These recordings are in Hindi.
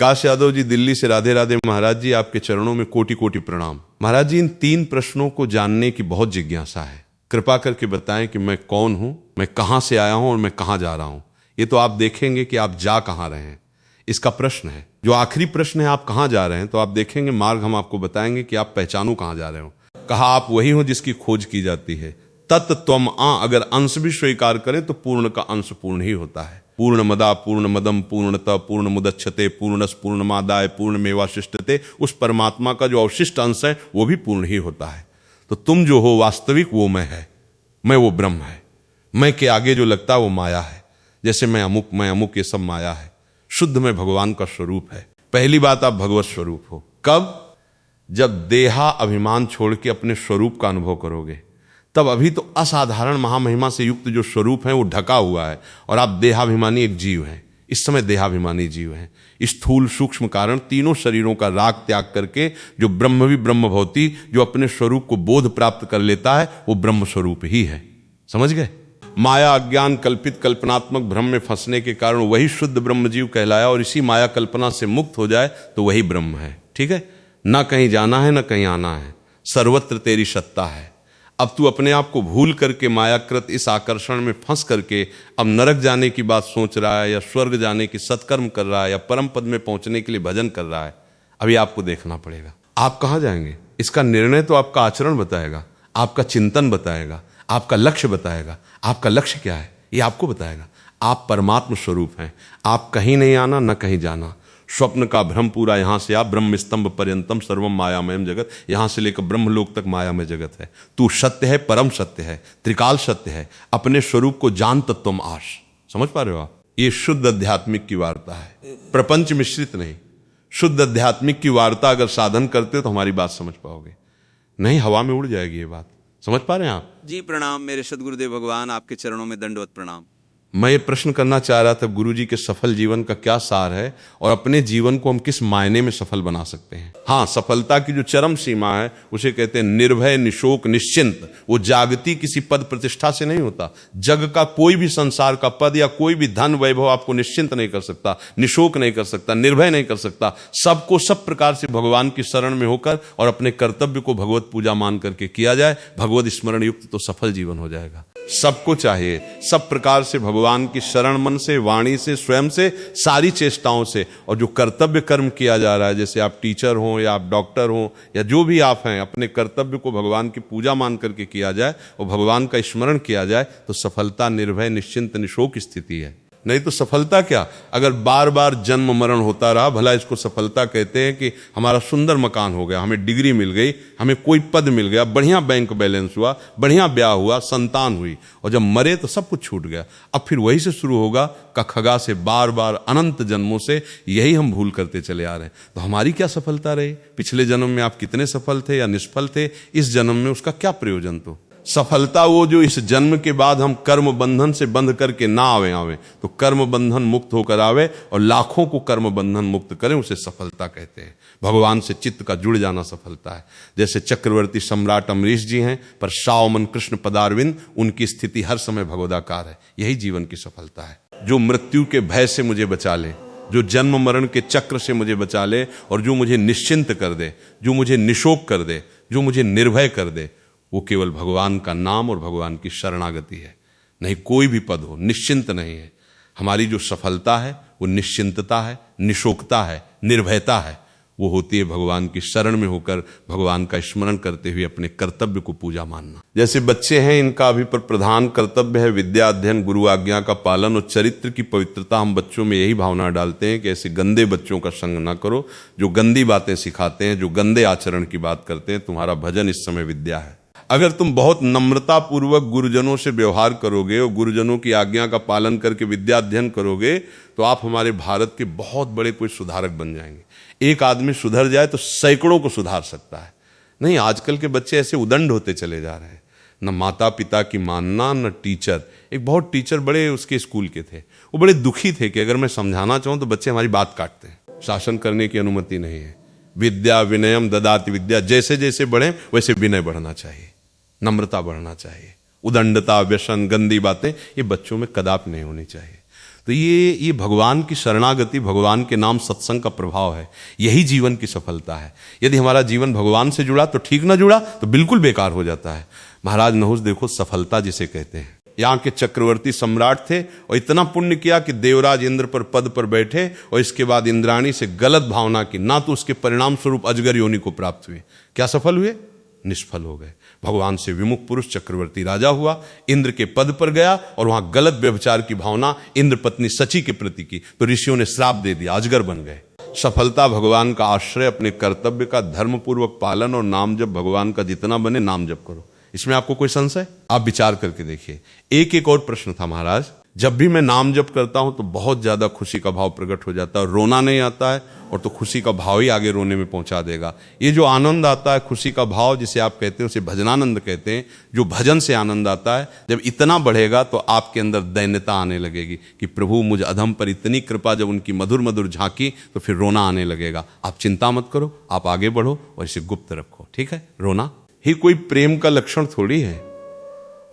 विकास यादव जी दिल्ली से। राधे राधे महाराज जी, आपके चरणों में कोटि कोटि प्रणाम। महाराज जी, इन 3 प्रश्नों को जानने की बहुत जिज्ञासा है। कृपा करके बताएं कि मैं कौन हूं, मैं कहां से आया हूं और मैं कहां जा रहा हूं। ये तो आप देखेंगे कि आप जा कहां रहे हैं, इसका प्रश्न है। जो आखिरी प्रश्न है आप कहां जा रहे हैं, तो आप देखेंगे मार्ग हम आपको बताएंगे कि आप पहचानो कहां जा रहे हो। कहा आप वही हो जिसकी खोज की जाती है। तत् त्वम् आ, अगर अंश भी स्वीकार करें तो पूर्ण का अंश पूर्ण ही होता है। पूर्णमदा पूर्णमदम पूर्णतः पूर्णमुदच्यते पूर्णस् पूर्णमादाय पूर्णमेवावशिष्यते। उस परमात्मा का जो अवशिष्ट अंश है वो भी पूर्ण ही होता है। तो तुम जो हो वास्तविक वो मैं है, मैं वो ब्रह्म है। मैं के आगे जो लगता है वो माया है। जैसे मैं अमुक ये सब माया है। शुद्ध में भगवान का स्वरूप है। पहली बात, आप भगवत स्वरूप हो। कब? जब देहा अभिमान छोड़ के अपने स्वरूप का अनुभव करोगे, तब अभी तो असाधारण महामहिमा से युक्त जो स्वरूप है वो ढका हुआ है और आप देहाभिमानी एक जीव हैं। इस समय देहाभिमानी जीव हैं। स्थूल सूक्ष्म कारण तीनों शरीरों का राग त्याग करके जो ब्रह्म भी ब्रह्म भवती, जो अपने स्वरूप को बोध प्राप्त कर लेता है वो ब्रह्म स्वरूप ही है। समझ गए? माया अज्ञान कल्पित कल्पनात्मक भ्रम में फंसने के कारण वही शुद्ध ब्रह्म जीव कहलाया, और इसी माया कल्पना से मुक्त हो जाए तो वही ब्रह्म है। ठीक है? ना कहीं जाना है, ना कहीं आना है, सर्वत्र तेरी सत्ता है। अब तू अपने आप को भूल करके मायाकृत इस आकर्षण में फंस करके अब नरक जाने की बात सोच रहा है, या स्वर्ग जाने की सत्कर्म कर रहा है, या परम पद में पहुंचने के लिए भजन कर रहा है। अभी आपको देखना पड़ेगा आप कहाँ जाएंगे। इसका निर्णय तो आपका आचरण बताएगा, आपका चिंतन बताएगा, आपका लक्ष्य बताएगा। आपका लक्ष्य क्या है ये आपको बताएगा। आप परमात्म स्वरूप हैं। आप कहीं नहीं आना, न कहीं जाना। स्वप्न का भ्रम पूरा यहाँ से आप ब्रह्म स्तंभ पर्यंतम सर्वम मायामयम जगत, यहाँ से लेकर ब्रह्मलोक तक मायामय जगत है। तू सत्य है, परम सत्य है, त्रिकाल सत्य है। अपने स्वरूप को जान तत्वम आश। समझ पा रहे हो आप? ये शुद्ध आध्यात्मिक की वार्ता है, प्रपंच मिश्रित नहीं। शुद्ध आध्यात्मिक की वार्ता अगर साधन करते हो तो हमारी बात समझ पाओगे, नहीं हवा में उड़ जाएगी ये बात। समझ पा रहे हैं आप? जी प्रणाम मेरे सदगुरुदेव भगवान, आपके चरणों में दंडवत प्रणाम। मैं ये प्रश्न करना चाह रहा था, गुरुजी के सफल जीवन का क्या सार है और अपने जीवन को हम किस मायने में सफल बना सकते हैं। हाँ, सफलता की जो चरम सीमा है उसे कहते हैं निर्भय निशोक निश्चिंत। वो जागती किसी पद प्रतिष्ठा से नहीं होता। जग का कोई भी संसार का पद या कोई भी धन वैभव आपको निश्चिंत नहीं कर सकता, निशोक नहीं कर सकता, निर्भय नहीं कर सकता। सबको सब प्रकार से भगवान की शरण में होकर और अपने कर्तव्य को भगवत पूजा मान करके किया जाए, भगवत स्मरण युक्त, तो सफल जीवन हो जाएगा। सबको चाहिए सब प्रकार से भगवान की शरण, मन से, वाणी से, स्वयं से, सारी चेष्टाओं से। और जो कर्तव्य कर्म किया जा रहा है, जैसे आप टीचर हो या आप डॉक्टर हो या जो भी आप हैं, अपने कर्तव्य को भगवान की पूजा मान करके किया जाए और भगवान का स्मरण किया जाए तो सफलता निर्भय निश्चिंत निशोक स्थिति है। नहीं तो सफलता क्या, अगर बार बार जन्म मरण होता रहा, भला इसको सफलता कहते हैं कि हमारा सुंदर मकान हो गया, हमें डिग्री मिल गई, हमें कोई पद मिल गया, बढ़िया बैंक बैलेंस हुआ, बढ़िया ब्याह हुआ, संतान हुई, और जब मरे तो सब कुछ छूट गया। अब फिर वही से शुरू होगा कखगा से, बार बार अनंत जन्मों से यही हम भूल करते चले आ रहे हैं। तो हमारी क्या सफलता रही? पिछले जन्म में आप कितने सफल थे या निष्फल थे, इस जन्म में उसका क्या प्रयोजन? तो सफलता वो जो इस जन्म के बाद हम कर्म बंधन से बंध करके ना आवे तो कर्म बंधन मुक्त होकर आवे और लाखों को कर्म बंधन मुक्त करें, उसे सफलता कहते हैं। भगवान से चित्त का जुड़ जाना सफलता है। जैसे चक्रवर्ती सम्राट अमरीश जी हैं, पर सावमन कृष्ण पदारविंद, उनकी स्थिति हर समय भगवदाकार है। यही जीवन की सफलता है। जो मृत्यु के भय से मुझे बचा ले, जो जन्म मरण के चक्र से मुझे बचा ले, और जो मुझे निश्चिंत कर दे, जो मुझे निशोक कर दे, जो मुझे निर्भय कर दे, वो केवल भगवान का नाम और भगवान की शरणागति है। नहीं कोई भी पद हो, निश्चिंत नहीं है। हमारी जो सफलता है वो निश्चिंतता है, निशोकता है, निर्भयता है। वो होती है भगवान की शरण में होकर भगवान का स्मरण करते हुए अपने कर्तव्य को पूजा मानना। जैसे बच्चे हैं, इनका अभी पर प्रधान कर्तव्य है विद्या अध्ययन, गुरु आज्ञा का पालन और चरित्र की पवित्रता। हम बच्चों में यही भावना डालते हैं कि ऐसे गंदे बच्चों का संग ना करो, जो गंदी बातें सिखाते हैं, जो गंदे आचरण की बात करते हैं। तुम्हारा भजन इस समय विद्या है। अगर तुम बहुत नम्रता पूर्वक गुरुजनों से व्यवहार करोगे और गुरुजनों की आज्ञा का पालन करके विद्या अध्ययन करोगे तो आप हमारे भारत के बहुत बड़े कोई सुधारक बन जाएंगे। एक आदमी सुधर जाए तो सैकड़ों को सुधार सकता है। नहीं, आजकल के बच्चे ऐसे उदंड होते चले जा रहे हैं, न माता पिता की मानना, न टीचर। एक बहुत टीचर बड़े उसके स्कूल के थे, वो बड़े दुखी थे कि अगर मैं समझाना चाहूँ तो बच्चे हमारी बात काटते हैं, शासन करने की अनुमति नहीं है। विद्या विनयम ददाति विद्या, जैसे जैसे बढ़े वैसे विनय बढ़ना चाहिए, नम्रता बढ़ना चाहिए। उदंडता, व्यसन, गंदी बातें ये बच्चों में कदापि नहीं होनी चाहिए। तो ये भगवान की शरणागति, भगवान के नाम सत्संग का प्रभाव है। यही जीवन की सफलता है। यदि हमारा जीवन भगवान से जुड़ा तो ठीक, ना जुड़ा तो बिल्कुल बेकार हो जाता है। महाराज नहुस देखो सफलता जिसे कहते हैं। यहाँ के चक्रवर्ती सम्राट थे और इतना पुण्य किया कि देवराज इंद्र पर पद पर बैठे और इसके बाद इंद्राणी से गलत भावना की, ना तो उसके परिणाम स्वरूप अजगर योनि को प्राप्त हुए। क्या सफल हुए? निष्फल हो गए। भगवान से विमुख पुरुष चक्रवर्ती राजा हुआ, इंद्र के पद पर गया और वहां गलत व्यभिचार की भावना इंद्र पत्नी सची के प्रति की, तो ऋषियों ने श्राप दे दिया, अजगर बन गए। सफलता भगवान का आश्रय, अपने कर्तव्य का धर्मपूर्वक पालन और नाम जप, भगवान का जितना बने नाम जप करो। इसमें आपको कोई संशय? आप विचार करके देखिए। एक और प्रश्न था महाराज, जब भी मैं नाम जप करता हूं तो बहुत ज्यादा खुशी का भाव प्रकट हो जाता है, रोना नहीं आता है, और तो खुशी का भाव ही आगे रोने में पहुंचा देगा। ये जो आनंद आता है, खुशी का भाव जिसे आप कहते हैं, उसे भजनानंद कहते हैं। जो भजन से आनंद आता है, जब इतना बढ़ेगा तो आपके अंदर दैन्यता आने लगेगी कि प्रभु मुझ अधम पर इतनी कृपा। जब उनकी मधुर मधुर झांकी तो फिर रोना आने लगेगा। आप चिंता मत करो, आप आगे बढ़ो और इसे गुप्त रखो, ठीक है? रोना ही कोई प्रेम का लक्षण थोड़ी है।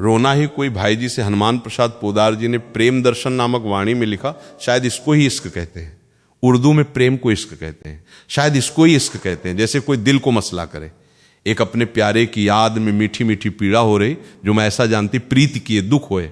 रोना ही कोई, भाई जी से हनुमान प्रसाद पोदार जी ने प्रेम दर्शन नामक वाणी में लिखा, शायद इसको ही इश्क कहते हैं। उर्दू में प्रेम को इश्क कहते हैं, शायद इसको ही इश्क कहते हैं। जैसे कोई दिल को मसला करे, एक अपने प्यारे की याद में मीठी मीठी पीड़ा हो रही, जो मैं ऐसा जानती प्रीति किए दुख होए,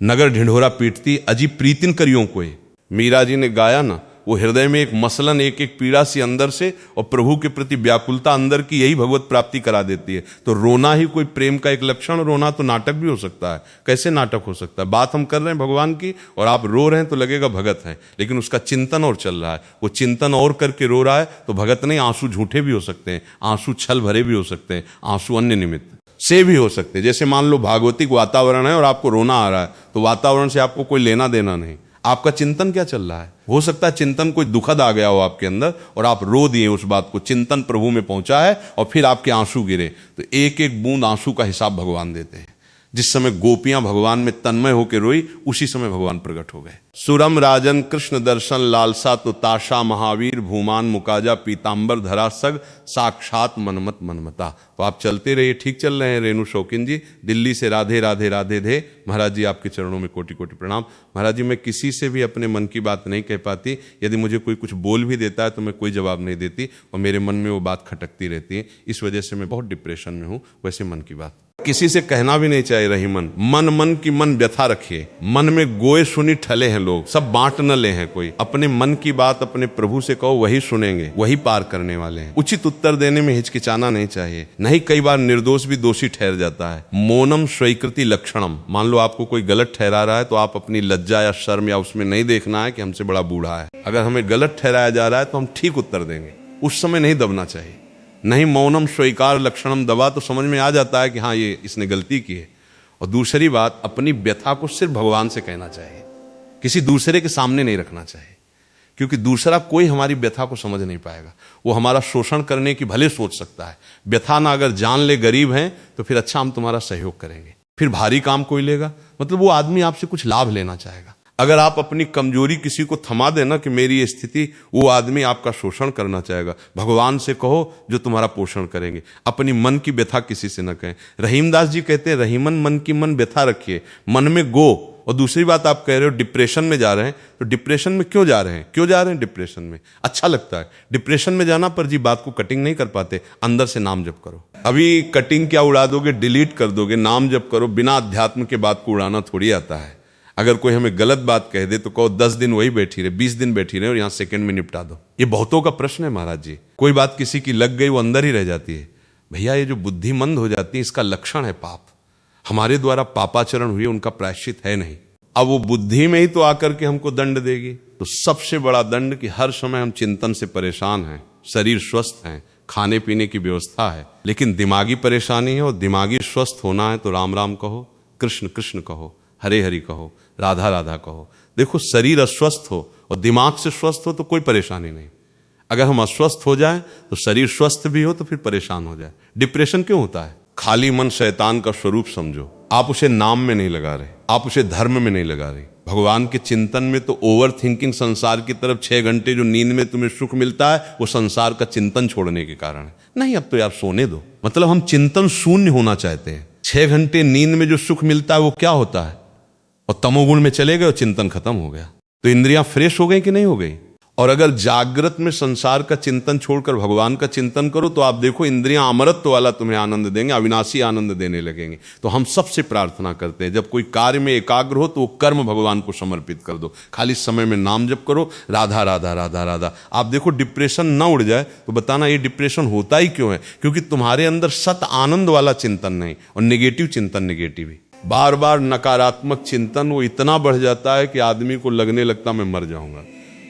नगर ढिंढोरा पीटती अजीब प्रीतिन करियों कोई। मीरा जी ने गाया ना, वो हृदय में एक मसलन, एक एक पीड़ा सी अंदर से, और प्रभु के प्रति व्याकुलता अंदर की, यही भगवत प्राप्ति करा देती है। तो रोना ही कोई प्रेम का एक लक्षण। रोना तो नाटक भी हो सकता है। कैसे नाटक हो सकता है? बात हम कर रहे हैं भगवान की और आप रो रहे हैं तो लगेगा भगत है, लेकिन उसका चिंतन और चल रहा है। वो चिंतन और करके रो रहा है तो भगत नहीं। आंसू झूठे भी हो सकते हैं, आंसू छल भरे भी हो सकते हैं, आंसू अन्य निमित्त से भी हो सकते हैं। जैसे मान लो भागवतिक वातावरण है और आपको रोना आ रहा है, तो वातावरण से आपको कोई लेना देना नहीं, आपका चिंतन क्या चल रहा है। हो सकता है चिंतन कोई दुखद आ गया हो आपके अंदर और आप रो दिए उस बात को, चिंतन प्रभु में पहुंचा है और फिर आपके आंसू गिरे। तो एक एक बूंद आंसू का हिसाब भगवान देते हैं। जिस समय गोपियां भगवान में तन्मय होकर रोई, उसी समय भगवान प्रकट हो गए। सुरम राजन कृष्ण दर्शन लालसा तो ताशा महावीर भूमान मुकाजा पीतांबर धरा सग साक्षात मनमत मनमता। तो आप चलते रहिए, ठीक चल रहे हैं रेणु शौकिन जी, दिल्ली से राधे राधे राधे धे। महाराज जी आपके चरणों में कोटि कोटि प्रणाम। महाराज जी मैं किसी से भी अपने मन की बात नहीं कह पाती। यदि मुझे कोई कुछ बोल भी देता है तो मैं कोई जवाब नहीं देती और मेरे मन में वो बात खटकती रहती है। इस वजह से मैं बहुत डिप्रेशन में हूँ। वैसे मन की बात किसी से कहना भी नहीं चाहिए। रही मन की मन व्यथा रखिए। मन में गोए सुनी ठले हैं लोग, सब बांट न ले हैं कोई। अपने मन की बात अपने प्रभु से कहो, वही सुनेंगे, वही पार करने वाले हैं। उचित उत्तर देने में हिचकिचाना नहीं चाहिए। नहीं, कई बार निर्दोष भी दोषी ठहर जाता है। मौनम स्वीकृति लक्षणम। मान लो आपको कोई गलत ठहरा रहा है तो आप अपनी लज्जा या शर्म या उसमें नहीं देखना है कि हमसे बड़ा बूढ़ा है। अगर हमें गलत ठहराया जा रहा है तो हम ठीक उत्तर देंगे, उस समय नहीं दबना चाहिए। नहीं, मौनम स्वीकार लक्षणम, दबा तो समझ में आ जाता है कि हाँ ये इसने गलती की है। और दूसरी बात, अपनी व्यथा को सिर्फ भगवान से कहना चाहिए, किसी दूसरे के सामने नहीं रखना चाहिए, क्योंकि दूसरा कोई हमारी व्यथा को समझ नहीं पाएगा। वो हमारा शोषण करने की भले सोच सकता है। व्यथा ना अगर जान ले गरीब हैं तो फिर अच्छा हम तुम्हारा सहयोग करेंगे, फिर भारी काम कोई लेगा। मतलब वो आदमी आपसे कुछ लाभ लेना चाहेगा। अगर आप अपनी कमजोरी किसी को थमा देना कि मेरी ये स्थिति, वो आदमी आपका शोषण करना चाहेगा। भगवान से कहो जो तुम्हारा पोषण करेंगे। अपनी मन की व्यथा किसी से न कहें। रहीमदास जी कहते हैं, रहीमन मन की मन व्यथा रखिए, मन में गो। और दूसरी बात, आप कह रहे हो डिप्रेशन में जा रहे हैं, तो डिप्रेशन में क्यों जा रहे हैं? क्यों जा रहे हैं डिप्रेशन में? अच्छा लगता है डिप्रेशन में जाना, पर जी बात को कटिंग नहीं कर पाते। अंदर से नाम जप करो। अभी कटिंग क्या उड़ा दोगे, डिलीट कर दोगे। नाम जप करो। बिना अध्यात्म के बात को उड़ाना थोड़ी आता है। अगर कोई हमें गलत बात कह दे तो कहो 10 दिन वही बैठी रहे, 20 दिन बैठी रहे और यहाँ सेकंड में निपटा दो। ये बहुतों का प्रश्न है महाराज जी। कोई बात किसी की लग गई, वो अंदर ही रह जाती है। भैया ये जो बुद्धिमंद हो जाती है, इसका लक्षण है पाप। हमारे द्वारा पापाचरण हुई, उनका प्रायश्चित है नहीं। अब वो बुद्धि में ही तो आकर के हमको दंड देगी। तो सबसे बड़ा दंड कि हर समय हम चिंतन से परेशान हैं, शरीर स्वस्थ हैं, खाने पीने की व्यवस्था है, लेकिन दिमागी परेशानी है। और दिमागी स्वस्थ होना है तो राम राम कहो, कृष्ण कृष्ण कहो, हरे हरि कहो, राधा राधा कहो। देखो, शरीर अस्वस्थ हो और दिमाग से स्वस्थ हो तो कोई परेशानी नहीं। अगर हम अस्वस्थ हो जाए तो शरीर स्वस्थ भी हो तो फिर परेशान हो जाए। डिप्रेशन क्यों होता है? खाली मन शैतान का स्वरूप समझो। आप उसे नाम में नहीं लगा रहे, आप उसे धर्म में नहीं लगा रहे। भगवान के चिंतन में तो ओवर थिंकिंग, संसार की तरफ 6 घंटे जो नींद में तुम्हें सुख मिलता है, वो संसार का चिंतन छोड़ने के कारण है। नहीं, अब तो यार सोने दो। मतलब हम चिंतन शून्य होना चाहते हैं। 6 घंटे नींद में जो सुख मिलता है वो क्या होता है? और तमोगुण में चले गए और चिंतन खत्म हो गया। तो इंद्रियां फ्रेश हो गई कि नहीं हो गई? और अगर जागृत में संसार का चिंतन छोड़कर भगवान का चिंतन करो तो आप देखो इंद्रियां अमरत्व वाला तुम्हें आनंद देंगे, अविनाशी आनंद देने लगेंगे। तो हम सबसे प्रार्थना करते हैं जब कोई कार्य में एकाग्र हो तो वो कर्म भगवान को समर्पित कर दो, खाली समय में नाम जप करो, राधा राधा राधा राधा। आप देखो डिप्रेशन ना उड़ जाए तो बताना ये डिप्रेशन होता ही क्यों है? क्योंकि तुम्हारे अंदर सत आनंद वाला चिंतन नहीं और नेगेटिव चिंतन नेगेटिव ही। बार बार नकारात्मक चिंतन वो इतना बढ़ जाता है कि आदमी को लगने लगता मैं मर जाऊंगा।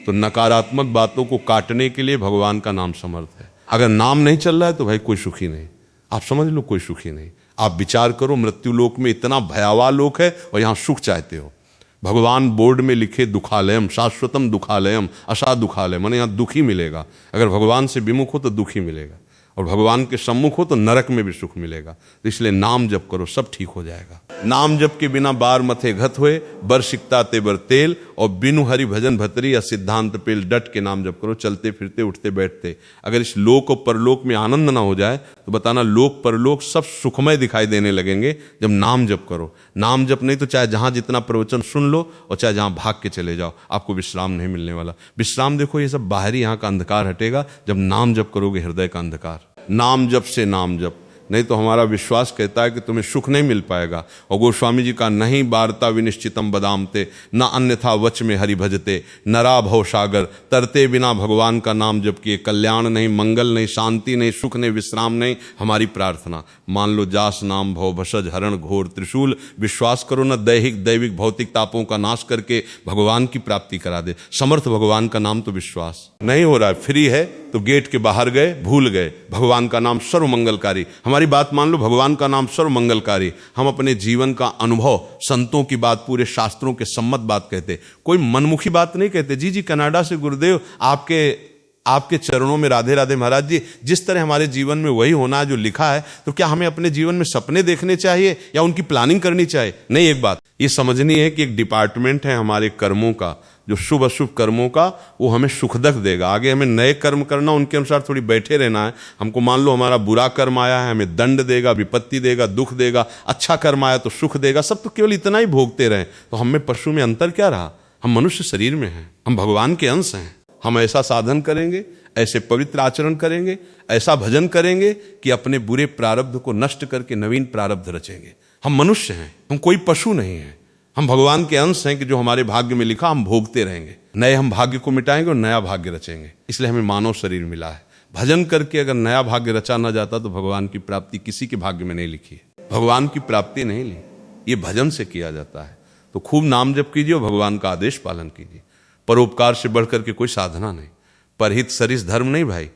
तो नकारात्मक बातों को काटने के लिए भगवान का नाम समर्थ है। अगर नाम नहीं चल रहा है तो भाई कोई सुखी नहीं, आप समझ लो कोई सुखी नहीं। आप विचार करो, मृत्यु लोक में इतना भयावह लोक है और यहाँ सुख चाहते हो। भगवान बोर्ड में लिखे दुखालयम शाश्वतम दुखालयम असा दुखालय, माने यहाँ दुख ही मिलेगा। अगर भगवान से विमुख हो तो दुख ही मिलेगा और भगवान के सम्मुख हो तो नरक में भी सुख मिलेगा। तो इसलिए नाम जप करो, सब ठीक हो जाएगा। नाम जप के बिना बार मथे घत हुए, बर सिकता ते बर तेल, और बिनु हरि भजन भतरी या सिद्धांत पेल। डट के नाम जप करो, चलते फिरते उठते बैठते। अगर इस लोक और परलोक में आनंद ना हो जाए तो बताना लोक परलोक सब सुखमय दिखाई देने लगेंगे जब नाम जप करो। नाम जप नहीं तो चाहे जहां जितना प्रवचन सुन लो और चाहे जहां भाग के चले जाओ, आपको विश्राम नहीं मिलने वाला। विश्राम देखो ये सब बाहरी यहाँ का अंधकार हटेगा जब नाम जप करोगे, हृदय का अंधकार। नाम जप से नाम जप, नहीं तो हमारा विश्वास कहता है कि तुम्हें सुख नहीं मिल पाएगा। और गोस्वामी जी का नहीं वार्ता विनिश्चितम बदामते, न अन्यथा वच में हरि भजते, नरा भव सागर तरते बिना भगवान का नाम जप किए कल्याण नहीं, मंगल नहीं, शांति नहीं, सुख नहीं, विश्राम नहीं। हमारी प्रार्थना मान लो जास नाम भव भसज हरण घोर त्रिशूल। विश्वास करो न दैहिक दैविक भौतिक तापों का नाश करके भगवान की प्राप्ति करा दे। समर्थ भगवान का नाम तो विश्वास नहीं हो रहा है, फ्री है तो गेट के बाहर गए, भूल गए। भगवान का नाम सर्व मंगलकारी, हमारी बात मान लो, भगवान का नाम सर्व मंगलकारी। हम अपने जीवन का अनुभव, संतों की बात, पूरे शास्त्रों के सम्मत बात कहते, कोई मनमुखी बात नहीं कहते। जी कनाडा से गुरुदेव आपके चरणों में राधे राधे महाराज जी। जिस तरह हमारे जीवन में वही होना है जो लिखा है, तो क्या हमें अपने जीवन में सपने देखने चाहिए या उनकी प्लानिंग करनी चाहिए? नहीं, एक बात ये समझनी है कि एक डिपार्टमेंट है हमारे कर्मों का, जो शुभ अशुभ कर्मों का, वो हमें सुखदक देगा। आगे हमें नए कर्म करना, उनके अनुसार थोड़ी बैठे रहना है। हमको मान लो हमारा बुरा कर्म आया है, हमें दंड देगा, विपत्ति देगा, दुख देगा। अच्छा कर्म आया तो सुख देगा। सब तो केवल इतना ही भोगते रहें तो हम में पशु में अंतर क्या रहा? हम मनुष्य शरीर में हैं, हम भगवान के अंश हैं। हम ऐसा साधन करेंगे, ऐसे पवित्र आचरण करेंगे, ऐसा भजन करेंगे कि अपने बुरे प्रारब्ध को नष्ट करके नवीन प्रारब्ध रचेंगे। हम मनुष्य हैं, हम कोई पशु नहीं हैं। हम भगवान के अंश हैं कि जो हमारे भाग्य में लिखा हम भोगते रहेंगे। नए हम भाग्य को मिटाएंगे और नया भाग्य रचेंगे। इसलिए हमें मानव शरीर मिला है। भजन करके अगर नया भाग्य रचा ना जाता तो भगवान की प्राप्ति किसी के भाग्य में नहीं लिखी है। भगवान की प्राप्ति नहीं ली, ये भजन से किया जाता है। तो खूब नाम जप कीजिए और भगवान का आदेश पालन कीजिए। परोपकार से बढ़कर के कोई साधना नहीं, परहित सरिस धर्म नहीं भाई।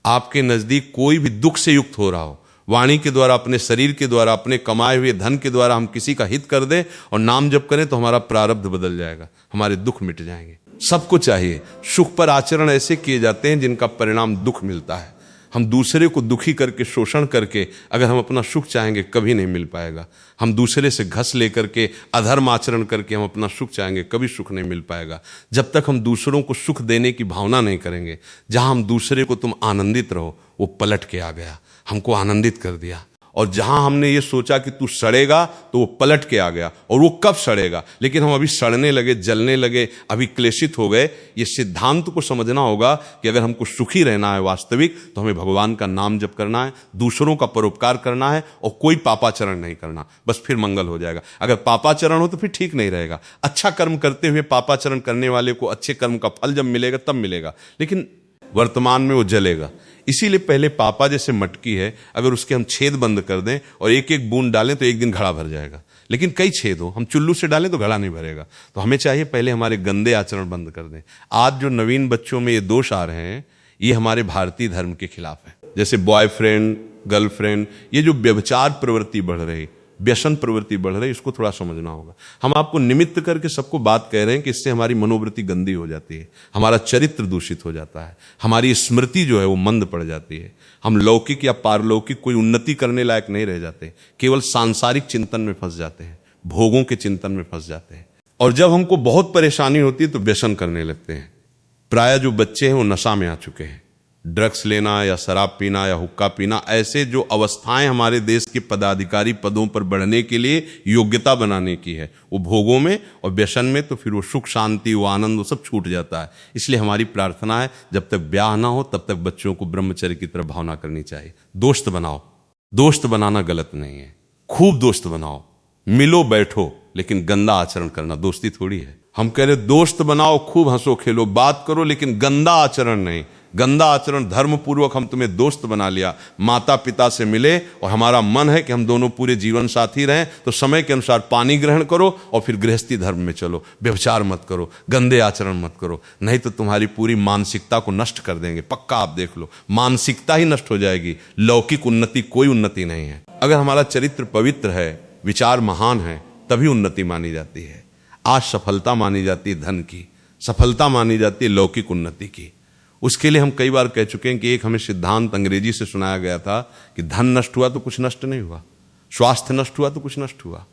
आपके नजदीक कोई भी दुख से युक्त हो रहा हो, वाणी के द्वारा, अपने शरीर के द्वारा, अपने कमाए हुए धन के द्वारा हम किसी का हित कर दें और नाम जप करें तो हमारा प्रारब्ध बदल जाएगा, हमारे दुख मिट जाएंगे। सबको चाहिए सुख पर आचरण ऐसे किए जाते हैं जिनका परिणाम दुख मिलता है। हम दूसरे को दुखी करके, शोषण करके अगर हम अपना सुख चाहेंगे कभी नहीं मिल पाएगा। हम दूसरे से घस लेकर के, अधर्म आचरण करके हम अपना सुख चाहेंगे कभी सुख नहीं मिल पाएगा। जब तक हम दूसरों को सुख देने की भावना नहीं करेंगे। जहां हम दूसरे को तुम आनंदित रहो, वो पलट के आ गया, हमको आनंदित कर दिया। और जहां हमने ये सोचा कि तू सड़ेगा तो वो पलट के आ गया। और वो कब सड़ेगा? लेकिन हम अभी सड़ने लगे, जलने लगे, अभी क्लेशित हो गए। ये सिद्धांत को समझना होगा कि अगर हमको सुखी रहना है वास्तविक, तो हमें भगवान का नाम जप करना है, दूसरों का परोपकार करना है और कोई पापाचरण नहीं करना। बस फिर मंगल हो जाएगा। अगर पापाचरण हो तो फिर ठीक नहीं रहेगा। अच्छा कर्म करते हुए पापाचरण करने वाले को अच्छे कर्म का फल जब मिलेगा तब मिलेगा, लेकिन वर्तमान में वो जलेगा। इसीलिए पहले पापा जैसे मटकी है, अगर उसके हम छेद बंद कर दें और एक एक बूंद डालें तो एक दिन घड़ा भर जाएगा। लेकिन कई छेद हो, हम चुल्लू से डालें तो घड़ा नहीं भरेगा। तो हमें चाहिए पहले हमारे गंदे आचरण बंद कर दें। आज जो नवीन बच्चों में ये दोष आ रहे हैं, ये हमारे भारतीय धर्म के खिलाफ है। जैसे बॉयफ्रेंड, गर्लफ्रेंड, ये जो व्यभिचार प्रवृत्ति बढ़ रही, व्यसन प्रवृत्ति बढ़ रही, इसको थोड़ा समझना होगा। हम आपको निमित्त करके सबको बात कह रहे हैं कि इससे हमारी मनोवृत्ति गंदी हो जाती है, हमारा चरित्र दूषित हो जाता है, हमारी स्मृति जो है वो मंद पड़ जाती है। हम लौकिक या पारलौकिक कोई उन्नति करने लायक नहीं रह जाते, केवल सांसारिक चिंतन में फंस जाते हैं, भोगों के चिंतन में फंस जाते हैं। और जब हमको बहुत परेशानी होती है तो व्यसन करने लगते हैं। प्राय जो बच्चे हैं वो नशा में आ चुके हैं, ड्रग्स लेना या शराब पीना या हुक्का पीना, ऐसे जो अवस्थाएं हमारे देश के पदाधिकारी पदों पर बढ़ने के लिए योग्यता बनाने की है, वो भोगों में और व्यसन में, तो फिर वो सुख शांति, वो आनंद, वो सब छूट जाता है। इसलिए हमारी प्रार्थना है जब तक ब्याह ना हो तब तक बच्चों को ब्रह्मचर्य की तरफ भावना करनी चाहिए। दोस्त बनाओ, दोस्त बनाना गलत नहीं है, खूब दोस्त बनाओ, मिलो बैठो, लेकिन गंदा आचरण करना दोस्ती थोड़ी है। हम कह रहे दोस्त बनाओ, खूब हंसो खेलो, बात करो, लेकिन गंदा आचरण नहीं। गंदा आचरण, धर्म पूर्वक हम तुम्हें दोस्त बना लिया, माता पिता से मिले और हमारा मन है कि हम दोनों पूरे जीवन साथी रहें, तो समय के अनुसार पानी ग्रहण करो और फिर गृहस्थी धर्म में चलो। व्यभिचार मत करो, गंदे आचरण मत करो, नहीं तो तुम्हारी पूरी मानसिकता को नष्ट कर देंगे। पक्का आप देख लो, मानसिकता ही नष्ट हो जाएगी, लौकिक उन्नति कोई उन्नति नहीं है। अगर हमारा चरित्र पवित्र है, विचार महान है, तभी उन्नति मानी जाती है। आज सफलता मानी जाती है धन की, सफलता मानी जाती है लौकिक उन्नति की। उसके लिए हम कई बार कह चुके हैं कि एक हमें सिद्धांत अंग्रेजी से सुनाया गया था कि धन नष्ट हुआ तो कुछ नष्ट नहीं हुआ, स्वास्थ्य नष्ट हुआ तो कुछ नष्ट हुआ,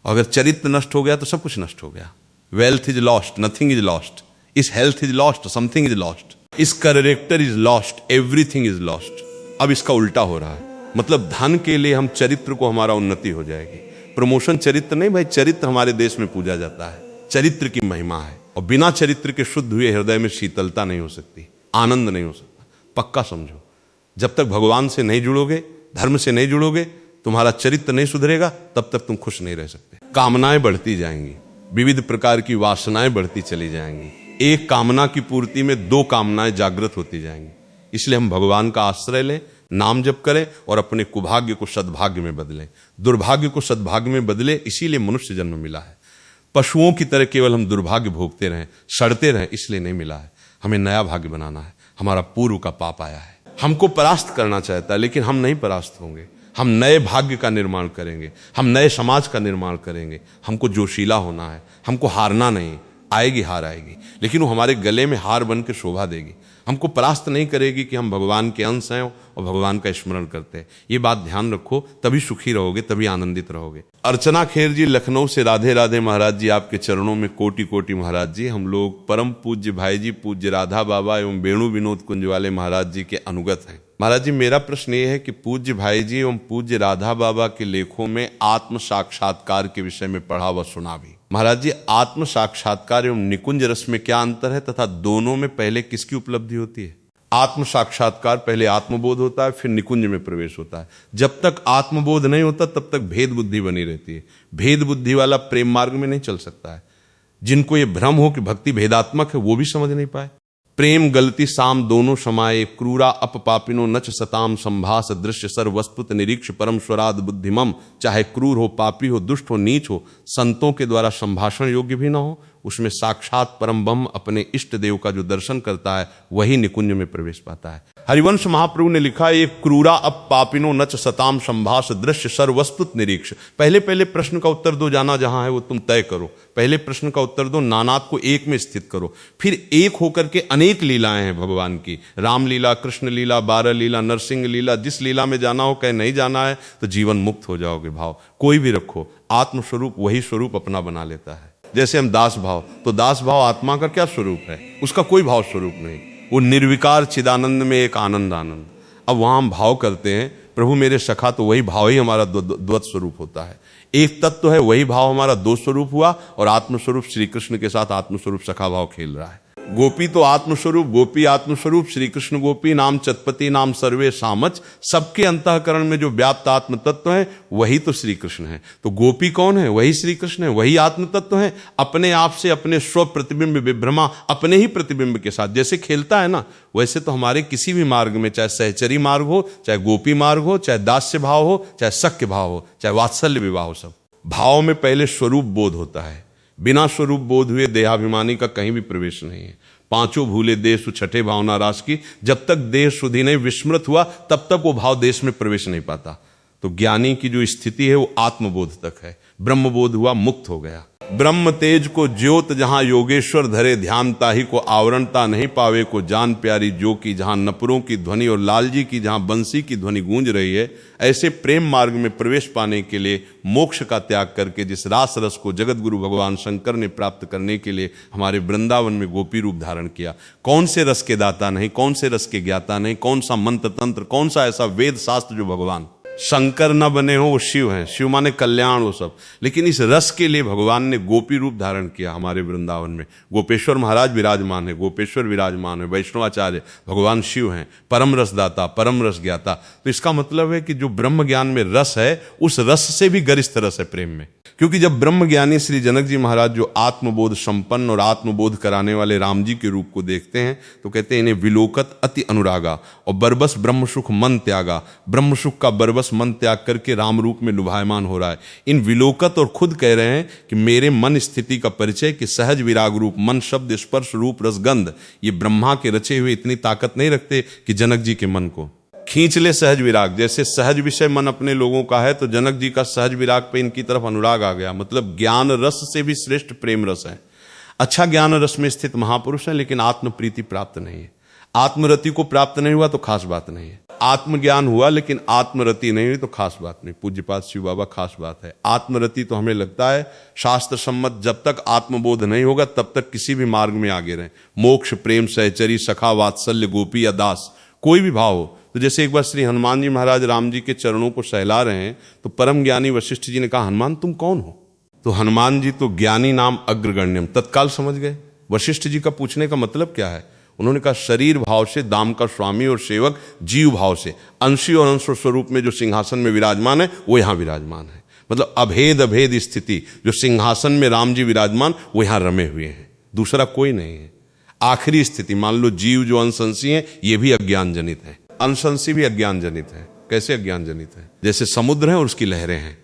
और अगर चरित्र नष्ट हो गया तो सब कुछ नष्ट हो गया। Wealth is lost, nothing is lost. Is health is lost, something is lost. Is character is lost, everything is lost. अब इसका उल्टा हो रहा है, मतलब धन के लिए हम चरित्र को, हमारा उन्नति हो जाएगी। प्रमोशन चरित्र नहीं भाई, चरित्र हमारे देश में पूजा जाता है, चरित्र की महिमा है, और बिना चरित्र के शुद्ध हुए हृदय में शीतलता नहीं हो सकती, आनंद नहीं हो सकता। पक्का समझो, जब तक भगवान से नहीं जुड़ोगे, धर्म से नहीं जुड़ोगे, तुम्हारा चरित्र नहीं सुधरेगा, तब तक तुम खुश नहीं रह सकते। कामनाएं बढ़ती जाएंगी, विविध प्रकार की वासनाएं बढ़ती चली जाएंगी, एक कामना की पूर्ति में दो कामनाएं जागृत होती जाएंगी। इसलिए हम भगवान का आश्रय लें, नाम जप करें और अपने कुभाग्य को सद्भाग्य में बदलें, दुर्भाग्य को सद्भाग्य में बदलें। इसीलिए मनुष्य जन्म मिला है। पशुओं की तरह केवल हम दुर्भाग्य भोगते रहें, सड़ते रहें, इसलिए नहीं मिला है। हमें नया भाग्य बनाना है। हमारा पूर्व का पाप आया है, हमको परास्त करना चाहता है, लेकिन हम नहीं परास्त होंगे। हम नए भाग्य का निर्माण करेंगे, हम नए समाज का निर्माण करेंगे। हमको जोशीला होना है, हमको हारना नहीं। आएगी हार आएगी, लेकिन वो हमारे गले में हार बन के शोभा देगी। हमको परास्त नहीं करेगी कि हम भगवान के अंश हैं और भगवान का स्मरण करते हैं। ये बात ध्यान रखो, तभी सुखी रहोगे, तभी आनंदित रहोगे। अर्चना खेर जी लखनऊ से, राधे राधे महाराज जी, आपके चरणों में कोटि कोटि महाराज जी। हम लोग परम पूज्य भाई जी, पूज्य राधा बाबा एवं वेणु विनोद कुंज वाले महाराज जी के अनुगत हैं। महाराज जी, मेरा प्रश्न ये है कि पूज्य भाई जी एवं पूज्य राधा बाबा के लेखों में आत्म साक्षात्कार के विषय में पढ़ा व सुना भी। महाराज जी, आत्म साक्षात्कार एवं निकुंज रस में क्या अंतर है, तथा दोनों में पहले किसकी उपलब्धि होती है? आत्म साक्षात्कार पहले आत्मबोध होता है, फिर निकुंज में प्रवेश होता है। जब तक आत्मबोध नहीं होता तब तक भेद बुद्धि बनी रहती है। भेद बुद्धि वाला प्रेम मार्ग में नहीं चल सकता है। जिनको ये भ्रम हो कि भक्ति भेदात्मक है, वो भी समझ नहीं पाए। प्रेम गलती साम दोनों समाये, क्रूरा अप पापिनो नच सताम, संभास दृश्य सर्व वस्तुत निरीक्ष परम स्वराद बुद्धिमम। चाहे क्रूर हो, पापी हो, दुष्ट हो, नीच हो, संतों के द्वारा संभाषण योग्य भी ना हो, उसमें साक्षात परम ब्रह्म अपने इष्ट देव का जो दर्शन करता है, वही निकुंज में प्रवेश पाता है। हरिवंश महाप्रभु ने लिखा है, क्रूरा अप पापिनो नच सताम, संभास दृश्य सर्व वस्तुत निरीक्ष। पहले पहले प्रश्न का उत्तर दो, जाना जहां है वो तुम तय करो। पहले प्रश्न का उत्तर दो, नानात को एक में स्थित करो। फिर एक होकर के अनेक लीलाएं हैं भगवान की, राम लीला, कृष्ण लीला, 12 लीला, नरसिंह लीला। जिस लीला में जाना हो, कहे नहीं जाना है तो जीवन मुक्त हो जाओगे। भाव कोई भी रखो, आत्मस्वरूप वही स्वरूप अपना बना लेता है। जैसे हम दास भाव, तो दास भाव आत्मा का क्या स्वरूप है? उसका कोई भाव स्वरूप नहीं, वो निर्विकार चिदानंद में एक आनंद आनंद। अब वहां हम भाव करते हैं प्रभु मेरे सखा, तो वही भाव ही हमारा द्वैत स्वरूप होता है। एक तत्व है, वही भाव हमारा दो स्वरूप हुआ, और आत्मस्वरूप श्री कृष्ण के साथ आत्मस्वरूप सखा भाव खेल रहा है। गोपी तो आत्मस्वरूप, गोपी आत्मस्वरूप, श्री कृष्ण गोपी नाम चतपति नाम सर्वे सामच। सबके अंतःकरण में जो व्याप्त आत्म तत्व है, वही तो श्री कृष्ण है। तो गोपी कौन है? वही श्री कृष्ण है, वही आत्म तत्व है। अपने आप से अपने स्व प्रतिबिंब विभ्रमा अपने ही प्रतिबिंब के साथ जैसे खेलता है ना, वैसे तो हमारे किसी भी मार्ग में, चाहे सहचरी मार्ग हो, चाहे गोपी मार्ग हो, चाहे दास्य भाव हो, चाहे सख्य भाव हो, चाहे वात्सल्य विवाह हो, सब भाव में पहले स्वरूप बोध होता है। बिना स्वरूप बोध हुए देहाभिमानी का कहीं भी प्रवेश नहीं है। पांचों भूले देश छठे भावना रास की। जब तक देह शुद्धि नहीं विस्मृत हुआ, तब तक वो भाव देश में प्रवेश नहीं पाता। तो ज्ञानी की जो स्थिति है वो आत्मबोध तक है। ब्रह्मबोध हुआ, मुक्त हो गया। ब्रह्म तेज को ज्योत जहां योगेश्वर धरे, ध्यान ताही को आवरणता नहीं पावे को जान प्यारी जो की, जहां नपुरों की ध्वनि और लाल जी की जहां बंसी की ध्वनि गूंज रही है। ऐसे प्रेम मार्ग में प्रवेश पाने के लिए, मोक्ष का त्याग करके जिस रास रस को जगत गुरु भगवान शंकर ने प्राप्त करने के लिए हमारे वृंदावन में गोपी रूप धारण किया। कौन से रस के दाता नहीं, कौन से रस के ज्ञाता नहीं, कौन सा मंत्र तंत्र, कौन सा ऐसा वेद शास्त्र जो भगवान शंकर न बने हो वो शिव हैं, शिव माने कल्याण वो सब। लेकिन इस रस के लिए भगवान ने गोपी रूप धारण किया हमारे वृंदावन में। गोपेश्वर महाराज विराजमान है, गोपेश्वर विराजमान है, वैष्णवाचार्य भगवान शिव हैं, परम रसदाता, परम रस ज्ञाता। तो इसका मतलब है कि जो ब्रह्म ज्ञान में रस है, उस रस से भी गरिष्ठ रस है प्रेम में। क्योंकि जब ब्रह्म ज्ञानी श्री जनक जी महाराज जो आत्मबोध संपन्न और आत्मबोध कराने वाले राम जी के रूप को देखते हैं तो कहते हैं इन्हें विलोकत अति अनुरागा और बरबस ब्रह्म सुख मन त्यागा। ब्रह्म सुख का बरबस मन त्याग करके राम रूप में लुभायमान हो रहा है। इन विलोकत और खुद कह रहे हैं कि मेरे मन स्थिति का परिचय कि सहज विराग रूप मन शब्द स्पर्श रूप रसगंध, ये ब्रह्मा के रचे हुए इतनी ताकत नहीं रखते कि जनक जी के मन को खींच ले सहज विराग। जैसे सहज विषय मन अपने लोगों का है तो जनक जी का सहज विराग पे इनकी तरफ अनुराग आ गया। मतलब ज्ञान रस से भी श्रेष्ठ प्रेम रस है। अच्छा ज्ञान रस में स्थित महापुरुष है, लेकिन आत्म प्रीति प्राप्त नहीं है। आत्मरति को प्राप्त नहीं हुआ तो खास बात नहीं है। आत्मज्ञान हुआ लेकिन आत्मरति नहीं हुई तो खास बात नहीं। पूज्यपाद शिव बाबा खास बात है। आत्मरति तो हमें लगता है शास्त्र सम्मत, जब तक आत्मबोध नहीं होगा तब तक किसी भी मार्ग में आगे रहें। मोक्ष, प्रेम, सहचरी, सखा, वात्सल्य, गोपी या दास, कोई भी भाव हो। तो जैसे एक बार श्री हनुमान जी महाराज राम जी के चरणों को सहला रहे हैं तो परम ज्ञानी वशिष्ठ जी ने कहा, हनुमान तुम कौन हो? तो हनुमान जी तो ज्ञानी नाम अग्रगण्यम तत्काल समझ गए। वशिष्ठ जी का पूछने का मतलब क्या है? उन्होंने कहा शरीर भाव से दाम का स्वामी और सेवक, जीव भाव से अंशी और अंश स्वरूप में जो सिंहासन में विराजमान है वो यहाँ विराजमान है। मतलब अभेद अभेद स्थिति जो सिंहासन में राम जी विराजमान वो यहाँ रमे हुए हैं, दूसरा कोई नहीं है। आखिरी स्थिति मान लो जीव जो अंशंसी है ये भी अज्ञान जनित है, अंशंसी भी अज्ञान जनित है। कैसे अज्ञान जनित है? जैसे समुद्र है और उसकी लहरें हैं,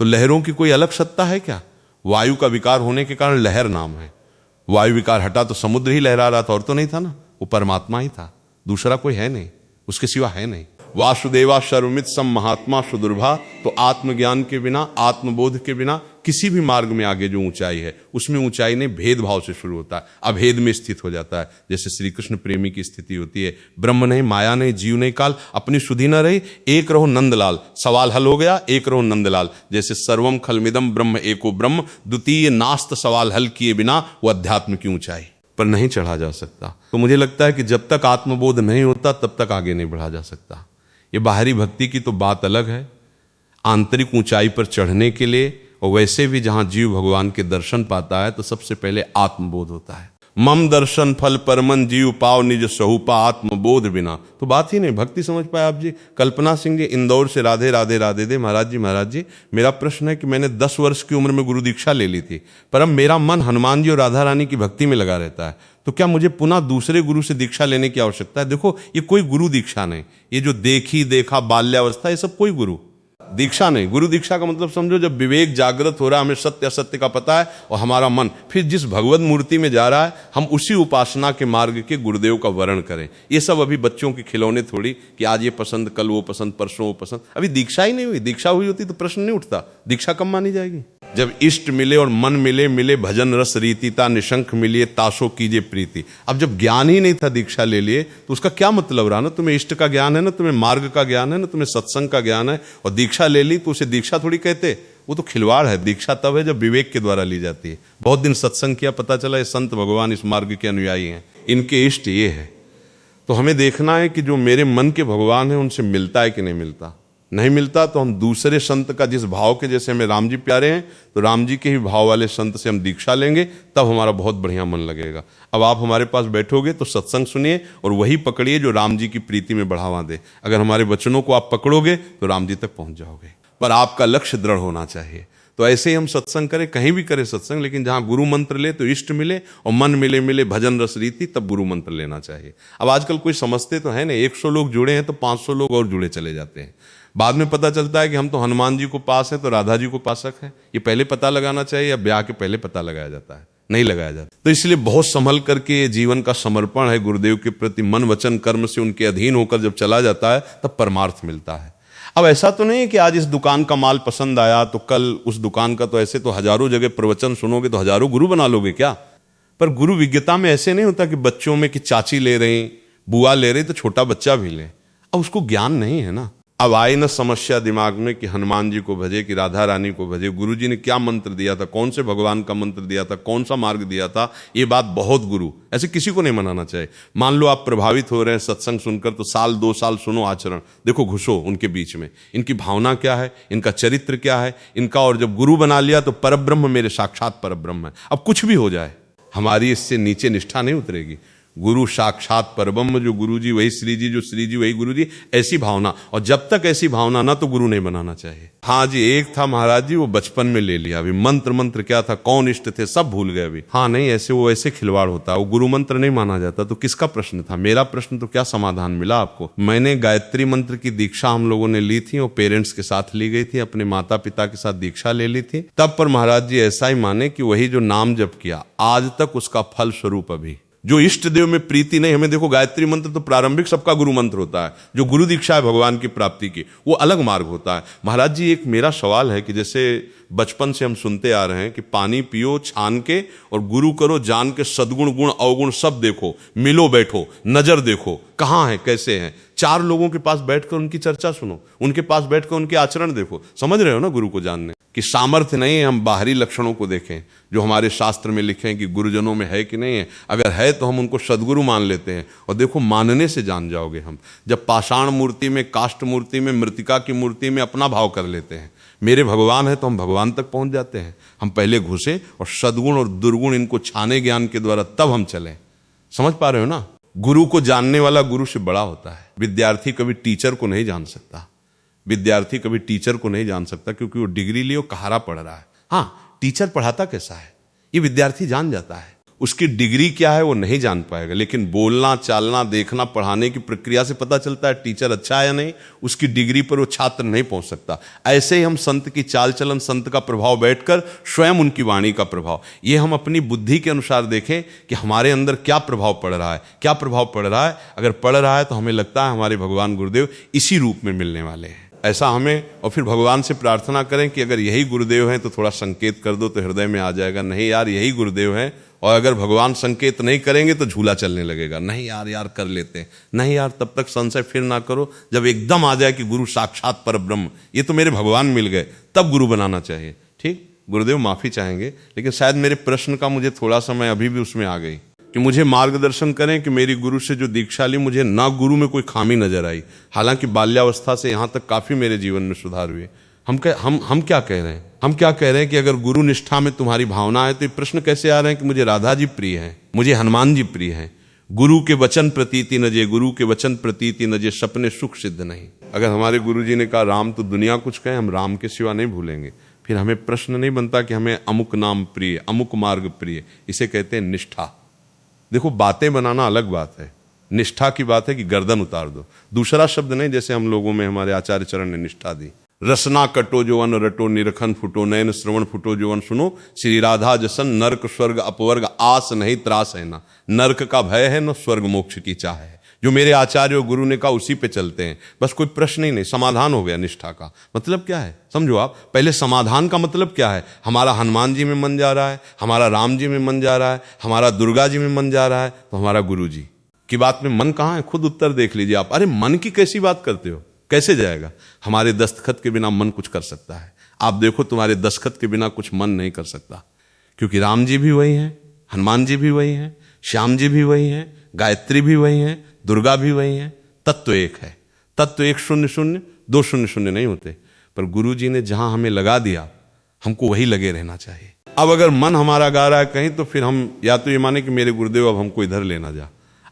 तो लहरों की कोई अलग सत्ता है क्या? वायु का विकार होने के कारण लहर नाम है। वायु विकार हटा तो समुद्र ही लहरा रहा था, और तो नहीं था ना, वो परमात्मा ही था, दूसरा कोई है नहीं, उसके सिवा है नहीं। वासुदेवा सर्वमित सम महात्मा सुदुर्भा। तो आत्मज्ञान के बिना, आत्मबोध के बिना किसी भी मार्ग में आगे जो ऊंचाई है उसमें ऊंचाई नहीं भेदभाव से शुरू होता है, अभेद में स्थित हो जाता है। जैसे श्री कृष्ण प्रेमी की स्थिति होती है, ब्रह्म नहीं, माया नहीं, जीव नहीं, काल, अपनी सुधि न रही, एक रहो नंदलाल। सवाल हल हो गया, एक रहो नंदलाल। जैसे सर्वम खलमिदम ब्रह्म एको ब्रह्म, द्वितीय नास्त सवाल हल किए बिना वो अध्यात्म की ऊंचाई पर नहीं चढ़ा जा सकता। तो मुझे लगता है कि जब तक आत्मबोध नहीं होता तब तक आगे नहीं बढ़ा जा सकता। ये बाहरी भक्ति की तो बात अलग है, आंतरिक ऊंचाई पर चढ़ने के लिए, और वैसे भी जहां जीव भगवान के दर्शन पाता है तो सबसे पहले आत्मबोध होता है। मम दर्शन फल परमन जीव पाव निज सहूपा, आत्मबोध बिना तो बात ही नहीं। भक्ति समझ पाए आप जी? कल्पना सिंह जी इंदौर से, राधे राधे राधे दे। महाराज जी मेरा प्रश्न है कि मैंने 10 वर्ष की उम्र में गुरु दीक्षा ले ली थी, पर अब मेरा मन हनुमान जी और राधा रानी की भक्ति में लगा रहता है, तो क्या मुझे पुनः दूसरे गुरु से दीक्षा लेने की आवश्यकता है? देखो ये कोई गुरु दीक्षा नहीं, ये जो देखी देखा बाल्यावस्था ये सब कोई गुरु दीक्षा नहीं। गुरु दीक्षा का मतलब समझो जब विवेक जागृत हो रहा है, हमें सत्य असत्य का पता है और हमारा मन फिर जिस भगवत मूर्ति में जा रहा है, हम उसी उपासना के मार्ग के गुरुदेव का वर्ण करें। ये सब अभी बच्चों के खिलौने थोड़ी कि आज ये पसंद, कल वो पसंद, परसों वो पसंद। अभी दीक्षा ही नहीं हुई। दीक्षा हुई होती तो प्रश्न नहीं उठता, दीक्षा कब मानी जाएगी? जब इष्ट मिले और मन मिले, मिले भजन रस रीतिता, निशंक मिलिए ताशो कीजिए प्रीति। अब जब ज्ञान ही नहीं था, दीक्षा ले लिए, तो उसका क्या मतलब रहा? ना तुम्हें इष्ट का ज्ञान है, ना तुम्हें मार्ग का ज्ञान है, ना तुम्हें सत्संग का ज्ञान है, और दीक्षा ले ली तो उसे दीक्षा थोड़ी कहते। वो तो खिलवाड़ है। दीक्षा तब है जब विवेक के द्वारा ली जाती है। बहुत दिन सत्संग किया, पता चला ये संत भगवान इस मार्ग के अनुयायी हैं, इनके इष्ट ये है। तो हमें देखना है कि जो मेरे मन के भगवान है उनसे मिलता है कि नहीं मिलता। नहीं मिलता तो हम दूसरे संत का, जिस भाव के, जैसे हमें राम जी प्यारे हैं तो राम जी के ही भाव वाले संत से हम दीक्षा लेंगे, तब हमारा बहुत बढ़िया मन लगेगा। अब आप हमारे पास बैठोगे तो सत्संग सुनिए और वही पकड़िए जो राम जी की प्रीति में बढ़ावा दे। अगर हमारे वचनों को आप पकड़ोगे तो राम जी तक पहुंच जाओगे, पर आपका लक्ष्य दृढ़ होना चाहिए। तो ऐसे ही हम सत्संग करें, कहीं भी करें सत्संग, लेकिन जहां गुरु मंत्र ले तो इष्ट मिले और मन मिले, मिले भजन रस रीति, तब गुरु मंत्र लेना चाहिए। अब आजकल कोई समझते तो है नहीं, 100 लोग जुड़े हैं तो 500 लोग और जुड़े चले जाते हैं। बाद में पता चलता है कि हम तो हनुमान जी को पास हैं तो राधा जी को पासक है। ये पहले पता लगाना चाहिए, या ब्याह के पहले पता लगाया जाता है? नहीं लगाया जाता। तो इसलिए बहुत संभल करके जीवन का समर्पण है गुरुदेव के प्रति, मन वचन कर्म से उनके अधीन होकर जब चला जाता है तब परमार्थ मिलता है। अब ऐसा तो नहीं है कि आज इस दुकान का माल पसंद आया तो कल उस दुकान का, तो ऐसे तो हजारों जगह प्रवचन सुनोगे तो हजारों गुरु बना लोगे क्या? पर गुरु विज्ञता में ऐसे नहीं होता कि बच्चों में कि चाची ले रही, बुआ ले रही तो छोटा बच्चा भी ले। अब उसको ज्ञान नहीं है ना। अब आई ना समस्या दिमाग में कि हनुमान जी को भजे कि राधा रानी को भजे, गुरु जी ने क्या मंत्र दिया था, कौन से भगवान का मंत्र दिया था, कौन सा मार्ग दिया था, ये बात बहुत गुरु, ऐसे किसी को नहीं मनाना चाहिए। मान लो आप प्रभावित हो रहे हैं सत्संग सुनकर, तो साल 2 साल सुनो आचरण, देखो घुसो उनके बीच में, इनकी भावना क्या है, इनका चरित्र क्या है इनका, और जब गुरु बना लिया तो परब्रह्म मेरे साक्षात परब्रह्म है। अब कुछ भी हो जाए हमारी इससे नीचे निष्ठा नहीं उतरेगी। गुरु साक्षात परब्रह्म, जो गुरु जी वही श्री जी, जो श्री जी वही गुरु जी, ऐसी भावना। और जब तक ऐसी भावना ना, तो गुरु नहीं बनाना चाहिए। हाँ जी, एक था महाराज जी, वो बचपन में ले लिया, अभी मंत्र क्या था, कौन इष्ट थे, सब भूल गए अभी। हाँ नहीं, ऐसे वो ऐसे खिलवाड़ होता है, वो गुरु मंत्र नहीं माना जाता। तो किसका प्रश्न था? मेरा प्रश्न। तो क्या समाधान मिला आपको? मैंने गायत्री मंत्र की दीक्षा हम लोगों ने ली थी, और पेरेंट्स के साथ ली गई थी, अपने माता पिता के साथ दीक्षा ले ली थी। तब पर महाराज जी ऐसा ही माने कि वही जो नाम जप किया, आज तक उसका फल स्वरूप अभी जो इष्ट देव में प्रीति नहीं। हमें देखो, गायत्री मंत्र तो प्रारंभिक सबका गुरु मंत्र होता है, जो गुरु दीक्षा है भगवान की प्राप्ति की, वो अलग मार्ग होता है। महाराज जी, एक मेरा सवाल है कि जैसे बचपन से हम सुनते आ रहे हैं कि पानी पियो छान के और गुरु करो जान के, सद्गुण गुण अवगुण सब देखो, मिलो बैठो, नजर देखो कहाँ है कैसे हैं। 4 लोगों के पास बैठकर उनकी चर्चा सुनो, उनके पास बैठकर उनके आचरण देखो। समझ रहे हो ना गुरु को जानने कि सामर्थ्य नहीं है हम बाहरी लक्षणों को देखें, जो हमारे शास्त्र में लिखे हैं कि गुरुजनों में है कि नहीं है। अगर है तो हम उनको सदगुरु मान लेते हैं, और देखो मानने से जान जाओगे हम। जब पाषाण मूर्ति में, काष्ठ मूर्ति में, मृतिका की मूर्ति में अपना भाव कर लेते हैं, मेरे भगवान है, तो हम भगवान तक पहुंच जाते हैं। हम पहले घुसे और सद्गुण और दुर्गुण इनको छाने ज्ञान के द्वारा तब हम चले। समझ पा रहे हो ना? गुरु को जानने वाला गुरु से बड़ा होता है। विद्यार्थी कभी टीचर को नहीं जान सकता, विद्यार्थी कभी टीचर को नहीं जान सकता, क्योंकि वो डिग्री लिए कहारा पढ़ रहा है। हाँ, टीचर पढ़ाता कैसा है ये विद्यार्थी जान जाता है, उसकी डिग्री क्या है वो नहीं जान पाएगा, लेकिन बोलना चालना देखना पढ़ाने की प्रक्रिया से पता चलता है टीचर अच्छा है या नहीं। उसकी डिग्री पर वो छात्र नहीं पहुंच सकता। ऐसे ही हम संत की चाल चलन, संत का प्रभाव बैठकर स्वयं उनकी वाणी का प्रभाव, ये हम अपनी बुद्धि के अनुसार देखें कि हमारे अंदर क्या प्रभाव पड़ रहा है, क्या प्रभाव पड़ रहा है। अगर पड़ रहा है तो हमें लगता है हमारे भगवान गुरुदेव इसी रूप में मिलने वाले हैं, ऐसा हमें। और फिर भगवान से प्रार्थना करें कि अगर यही गुरुदेव हैं तो थोड़ा संकेत कर दो, तो हृदय में आ जाएगा नहीं यार यही गुरुदेव हैं। और अगर भगवान संकेत नहीं करेंगे तो झूला चलने लगेगा, नहीं यार कर लेते हैं, नहीं यार तब तक संशय फिर ना करो। जब एकदम आ जाए कि गुरु साक्षात परब्रह्म, ये तो मेरे भगवान मिल गए, तब गुरु बनाना चाहिए। ठीक, गुरुदेव माफी चाहेंगे, लेकिन शायद मेरे प्रश्न का मुझे थोड़ा समय अभी भी उसमें आ गई कि मुझे मार्गदर्शन करें कि मेरी गुरु से जो दीक्षा ली, मुझे ना गुरु में कोई खामी नजर आई। हालांकि बाल्यावस्था से यहाँ तक काफी मेरे जीवन में सुधार हुए। हम क्या कह रहे हैं? हम क्या कह रहे हैं कि अगर गुरु निष्ठा में तुम्हारी भावना है, तो ये प्रश्न कैसे आ रहे हैं कि मुझे राधा जी प्रिय है, मुझे हनुमान जी प्रिय है, गुरु के वचन प्रतीति नजे, गुरु के वचन प्रतीति नजे, सपने सुख सिद्ध नहीं। अगर हमारे गुरु जी ने कहा राम तो दुनिया कुछ कहे, हम राम के सिवा नहीं भूलेंगे। फिर हमें प्रश्न नहीं बनता कि हमें अमुक नाम प्रिय, अमुक मार्ग प्रिय। इसे कहते हैं निष्ठा। देखो, बातें बनाना अलग बात है, निष्ठा की बात है कि गर्दन उतार दो। दूसरा शब्द नहीं, जैसे हम लोगों में हमारे आचार्य चरण ने निष्ठा दी। रसना कटो जो अन रटो, निरखन फुटो, नयन श्रवण फुटो जो अन सुनो, श्री राधा जसन नरक स्वर्ग अपवर्ग, आस नहीं त्रास है ना, नरक का भय है न स्वर्ग मोक्ष की चाह है। जो मेरे आचार्य और गुरु ने कहा उसी पे चलते हैं, बस कोई प्रश्न ही नहीं, समाधान हो गया। निष्ठा का मतलब क्या है समझो आप। पहले समाधान का मतलब क्या है? हमारा हनुमान जी में मन जा रहा है, हमारा राम जी में मन जा रहा है, हमारा दुर्गा जी में मन जा रहा है, तो हमारा गुरु जी की बात में मन कहाँ है? खुद उत्तर देख लीजिए आप। अरे मन की कैसी बात करते हो, कैसे जाएगा? हमारे दस्तखत के बिना मन कुछ कर सकता है? आप देखो, तुम्हारे दस्तखत के बिना कुछ मन नहीं कर सकता, क्योंकि राम जी भी वही हैं, हनुमान जी भी वही हैं, श्याम जी भी वही हैं, गायत्री भी वही हैं, दुर्गा भी वही है। तत्व एक है, तत्व एक, 0 0 2 0 0 नहीं होते। पर गुरु जी ने जहां हमें लगा दिया, हमको वही लगे रहना चाहिए। अब अगर मन हमारा गा रहा है कहीं, तो फिर हम या तो ये माने कि मेरे गुरुदेव अब हमको इधर लेना जा,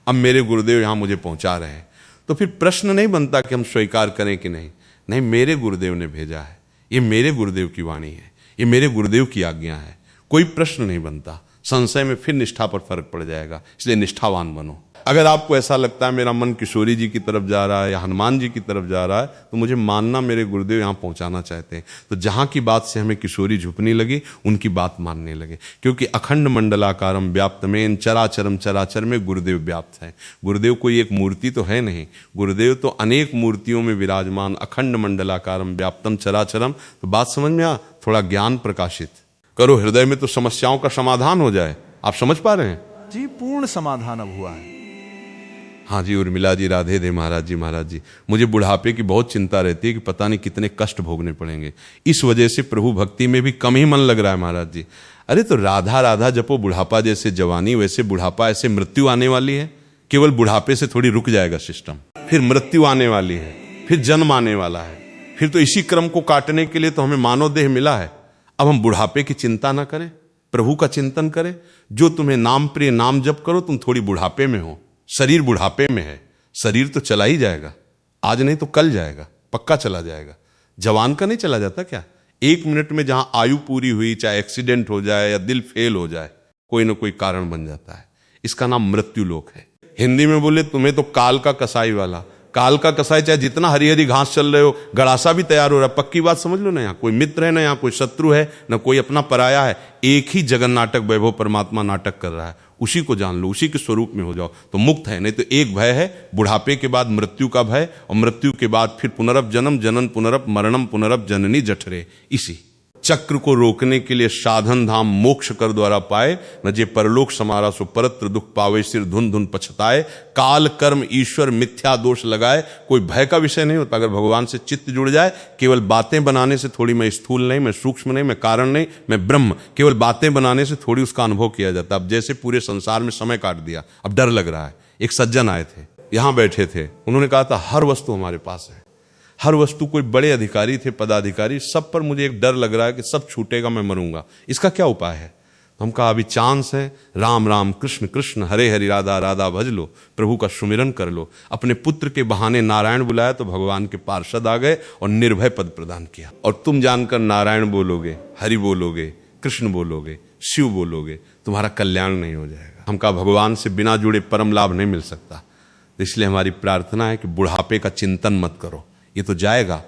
अब मेरे गुरुदेव यहां मुझे पहुंचा रहे हैं, तो फिर प्रश्न नहीं बनता कि हम स्वीकार करें कि नहीं। नहीं, मेरे गुरुदेव ने भेजा है, ये मेरे गुरुदेव की वाणी है, ये मेरे गुरुदेव की आज्ञा है, कोई प्रश्न नहीं बनता। संशय में फिर निष्ठा पर फर्क पड़ जाएगा, इसलिए निष्ठावान बनो। अगर आपको ऐसा लगता है मेरा मन किशोरी जी की तरफ जा रहा है या हनुमान जी की तरफ जा रहा है, तो मुझे मानना मेरे गुरुदेव यहाँ पहुँचाना चाहते हैं। तो जहाँ की बात से हमें किशोरी झुकनी लगी, उनकी बात मानने लगे, क्योंकि अखंड मंडलाकारम व्याप्तमेन चराचरम चराचर में गुरुदेव व्याप्त है। गुरुदेव कोई एक मूर्ति तो है नहीं, गुरुदेव तो अनेक मूर्तियों में विराजमान, अखंड मंडलाकारम व्याप्तम चराचरम। तो बात समझ में आ, थोड़ा ज्ञान प्रकाशित करो हृदय में, तो समस्याओं का समाधान हो जाए। आप समझ पा रहे हैं जी? पूर्ण समाधान अब हुआ है। हाँ जी, उर्मिला जी, राधे दे महाराज जी। महाराज जी, मुझे बुढ़ापे की बहुत चिंता रहती है कि पता नहीं कितने कष्ट भोगने पड़ेंगे। इस वजह से प्रभु भक्ति में भी कम ही मन लग रहा है महाराज जी। अरे तो राधा राधा जपो, बुढ़ापा जैसे जवानी वैसे बुढ़ापा, ऐसे मृत्यु आने वाली है। केवल बुढ़ापे से थोड़ी रुक जाएगा सिस्टम, फिर मृत्यु आने वाली है, फिर जन्म आने वाला है। फिर तो इसी क्रम को काटने के लिए तो हमें मानव देह मिला है। अब हम बुढ़ापे की चिंता ना करें, प्रभु का चिंतन करें। जो तुम्हें नाम प्रिय नाम जप करो, तुम थोड़ी बुढ़ापे में हो, शरीर बुढ़ापे में है। शरीर तो चला ही जाएगा, आज नहीं तो कल जाएगा, पक्का चला जाएगा। जवान का नहीं चला जाता क्या? 1 मिनट में जहां आयु पूरी हुई, चाहे एक्सीडेंट हो जाए या दिल फेल हो जाए, कोई ना कोई कारण बन जाता है। इसका नाम मृत्यु लोक है। हिंदी में बोले तुम्हें तो काल का कसाई वाला, काल का कसाई, चाहे जितना हरी हरी घास चल रहे हो, गड़ासा भी तैयार हो रहा है। पक्की बात समझ लो ना, यहाँ कोई मित्र है ना, यहाँ कोई शत्रु है ना, कोई अपना पराया है। एक ही जगन नाटक वैभव परमात्मा नाटक कर रहा है। उसी को जान लो, उसी के स्वरूप में हो जाओ तो मुक्त है। नहीं तो एक भय है बुढ़ापे के बाद मृत्यु का भय, और मृत्यु के बाद फिर पुनरप जन्म, जनन पुनरप मरणम पुनरप जननी जठरे। इसी चक्र को रोकने के लिए साधन धाम मोक्ष कर द्वारा पाए, न जे परलोक समारा सो परत्र दुख पावे, सिर धुन धुन पछताए। काल कर्म ईश्वर मिथ्या दोष लगाए, कोई भय का विषय नहीं होता। अगर भगवान से चित्त जुड़ जाए, केवल बातें बनाने से थोड़ी, मैं स्थूल नहीं, मैं सूक्ष्म नहीं, मैं कारण नहीं, मैं ब्रह्म, केवल बातें बनाने से थोड़ी उसका अनुभव किया जाता। अब जैसे पूरे संसार में समय काट दिया, अब डर लग रहा है। एक सज्जन आए थे, यहाँ बैठे थे, उन्होंने कहा था हर वस्तु हमारे पास है, हर वस्तु, कोई बड़े अधिकारी थे, पदाधिकारी, सब पर मुझे एक डर लग रहा है कि सब छूटेगा, मैं मरूंगा, इसका क्या उपाय है? तो हम कहा अभी चांस है, राम राम कृष्ण कृष्ण हरे हरि राधा राधा भज लो, प्रभु का सुमिरन कर लो। अपने पुत्र के बहाने नारायण बुलाया तो भगवान के पार्षद आ गए और निर्भय पद प्रदान किया। और तुम जानकर नारायण बोलोगे, हरि बोलोगे, कृष्ण बोलोगे, शिव बोलोगे, तुम्हारा कल्याण नहीं हो जाएगा। हम कहा भगवान से बिना जुड़े परम लाभ नहीं मिल सकता। तो इसलिए हमारी प्रार्थना है कि बुढ़ापे का चिंतन मत करो, ये तो जाएगा,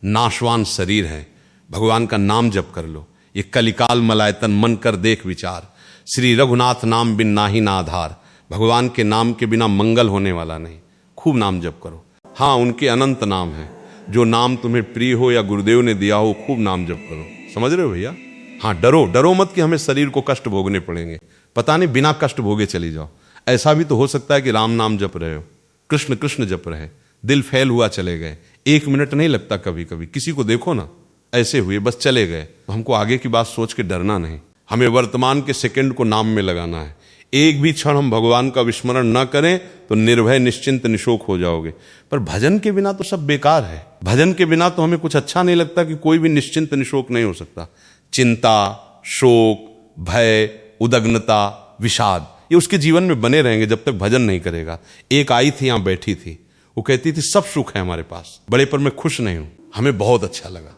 नाशवान शरीर है। भगवान का नाम जप कर लो। ये कलिकाल मलायतन मन कर देख विचार, श्री रघुनाथ नाम बिन नाही ना आधार। भगवान के नाम के बिना मंगल होने वाला नहीं। खूब नाम जप करो। हाँ, उनके अनंत नाम हैं, जो नाम तुम्हें प्रिय हो या गुरुदेव ने दिया हो, खूब नाम जप करो। समझ रहे हो भैया? हाँ, डरो डरो मत कि हमें शरीर को कष्ट भोगने पड़ेंगे। पता नहीं बिना कष्ट भोगे चली जाओ। ऐसा भी तो हो सकता है कि राम नाम जप रहे हो, कृष्ण कृष्ण जप रहे, दिल फैल हुआ चले गए, 1 मिनट नहीं लगता। कभी कभी किसी को देखो ना, ऐसे हुए बस चले गए। तो हमको आगे की बात सोच के डरना नहीं, हमें वर्तमान के सेकंड को नाम में लगाना है। एक भी क्षण हम भगवान का विस्मरण न करें तो निर्भय निश्चिंत निशोक हो जाओगे। पर भजन के बिना तो सब बेकार है। भजन के बिना तो हमें कुछ अच्छा नहीं लगता कि कोई भी निश्चिंत निशोक नहीं हो सकता। चिंता, शोक, भय, उदग्नता, विषाद, ये उसके जीवन में बने रहेंगे जब तक भजन नहीं करेगा। एक आई थी, यहाँ बैठी थी, वो कहती थी सब सुख है हमारे पास, बड़े पर मैं खुश नहीं हूं। हमें बहुत अच्छा लगा,